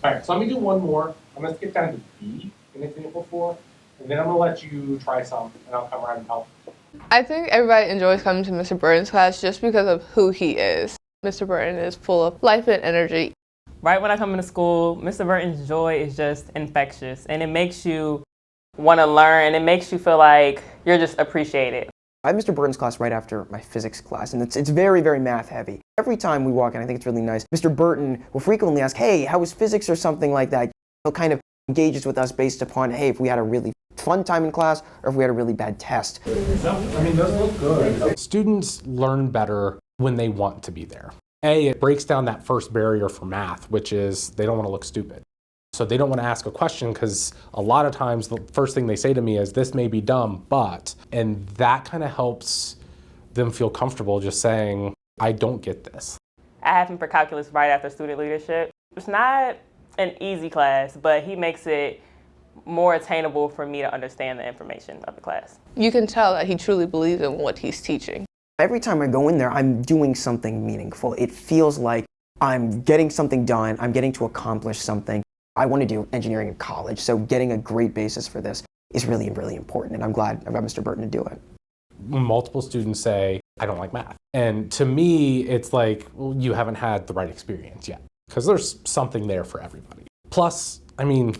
All right, so let me do one more. I'm going to skip down to B in example 4, and then I'm going to let you try some, and I'll come around and help. I think everybody enjoys coming to Mr. Burton's class just because of who he is. Mr. Burton is full of life and energy. Right when I come into school, Mr. Burton's joy is just infectious, and it makes you want to learn, and it makes you feel like you're just appreciated. I have Mr. Burton's class right after my physics class, and it's very, very math heavy. Every time we walk in, I think it's really nice, Mr. Burton will frequently ask, hey, how was physics or something like that? He'll kind of engages with us based upon, hey, if we had a really fun time in class or if we had a really bad test. I mean, those look good. Students learn better when they want to be there. It breaks down that first barrier for math, which is they don't want to look stupid. So they don't want to ask a question because a lot of times the first thing they say to me is, this may be dumb, but, and that kind of helps them feel comfortable just saying, I don't get this. I have him for calculus right after student leadership. It's not an easy class, but he makes it more attainable for me to understand the information of the class. You can tell that he truly believes in what he's teaching. Every time I go in there, I'm doing something meaningful. It feels like I'm getting something done, I'm getting to accomplish something. I want to do engineering in college, so getting a great basis for this is really, really important, and I'm glad I've got Mr. Burton to do it. Multiple students say, I don't like math. And to me, it's like, well, you haven't had the right experience yet, because there's something there for everybody. Plus, I mean,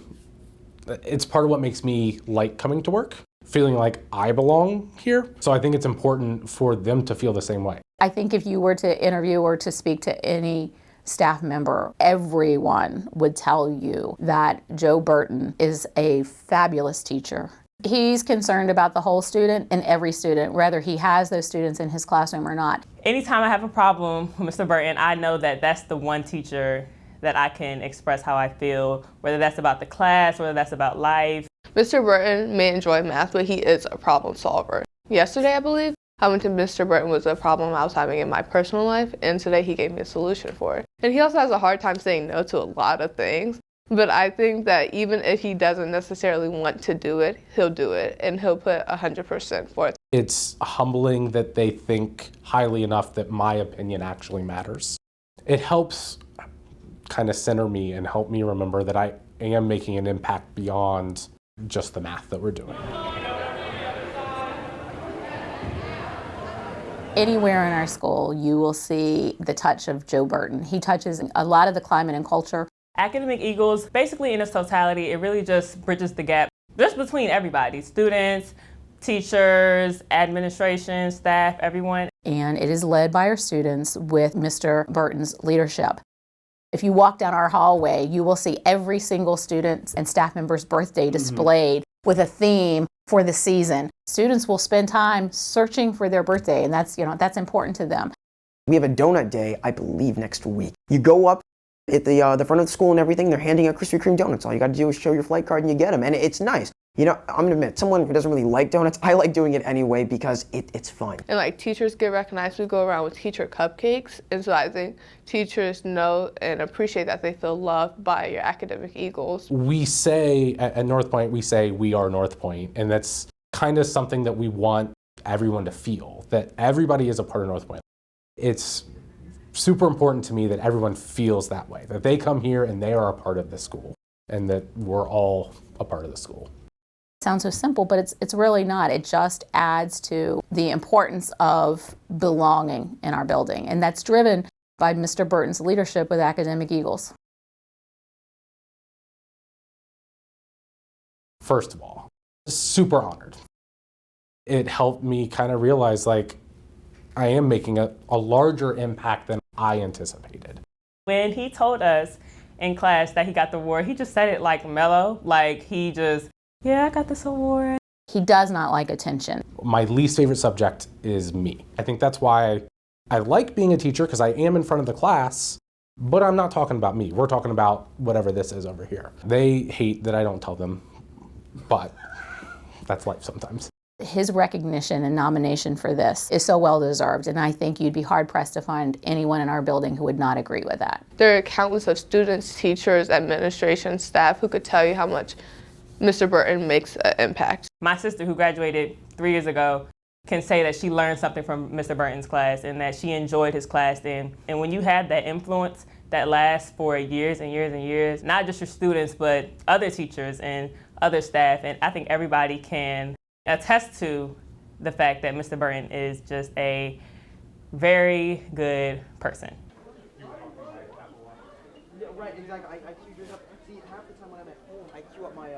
it's part of what makes me like coming to work, feeling like I belong here. So I think it's important for them to feel the same way. I think if you were to interview or to speak to any staff member, everyone would tell you that Joe Burton is a fabulous teacher. He's concerned about the whole student and every student, whether he has those students in his classroom or not. Anytime I have a problem with Mr. Burton, I know that that's the one teacher that I can express how I feel, whether that's about the class, whether that's about life. Mr. Burton may enjoy math, but he is a problem solver. Yesterday, I believe, I went to Mr. Burton was a problem I was having in my personal life, and today he gave me a solution for it. And he also has a hard time saying no to a lot of things, but I think that even if he doesn't necessarily want to do it, he'll do it, and he'll put 100% for it. It's humbling that they think highly enough that my opinion actually matters. It helps kind of center me and help me remember that I am making an impact beyond just the math that we're doing. Anywhere in our school, you will see the touch of Joe Burton. He touches a lot of the climate and culture. Academic Eagles, basically in its totality, it really just bridges the gap just between everybody, students, teachers, administration, staff, everyone. And it is led by our students with Mr. Burton's leadership. If you walk down our hallway, you will see every single student and staff member's birthday displayed with a theme for the season. Students will spend time searching for their birthday, and that's important to them. We have a donut day, I believe, next week. You go up at the front of the school and everything, they're handing out Krispy Kreme donuts. All you got to do is show your flight card and you get them, and it's nice. You know, I'm going to admit, someone who doesn't really like donuts, I like doing it anyway because it's fun. And like teachers get recognized, we go around with teacher cupcakes, and so I think teachers know and appreciate that they feel loved by your academic Eagles. We say, at North Point, we say we are North Point, and that's kind of something that we want everyone to feel, that everybody is a part of North Point. It's super important to me that everyone feels that way, that they come here and they are a part of the school, and that we're all a part of the school. Sounds so simple, but it's really not. It just adds to the importance of belonging in our building, and that's driven by Mr. Burton's leadership with Academic Eagles. First of all, super honored. It helped me kind of realize, like, I am making a larger impact than I anticipated. When he told us in class that he got the award, he just said it like mellow, like he just, yeah, I got this award. He does not like attention. My least favorite subject is me. I think that's why I like being a teacher, because I am in front of the class, but I'm not talking about me. We're talking about whatever this is over here. They hate that I don't tell them, but that's life sometimes. His recognition and nomination for this is so well deserved, and I think you'd be hard pressed to find anyone in our building who would not agree with that. There are countless of students, teachers, administration, staff who could tell you how much Mr. Burton makes an impact. My sister, who graduated 3 years ago, can say that she learned something from Mr. Burton's class and that she enjoyed his class. And when you have that influence that lasts for years and years and years, not just your students, but other teachers and other staff, and I think everybody can attest to the fact that Mr. Burton is just a very good person. Yeah, right, exactly. I queued it up. See, half the time when I'm at home, I queue up my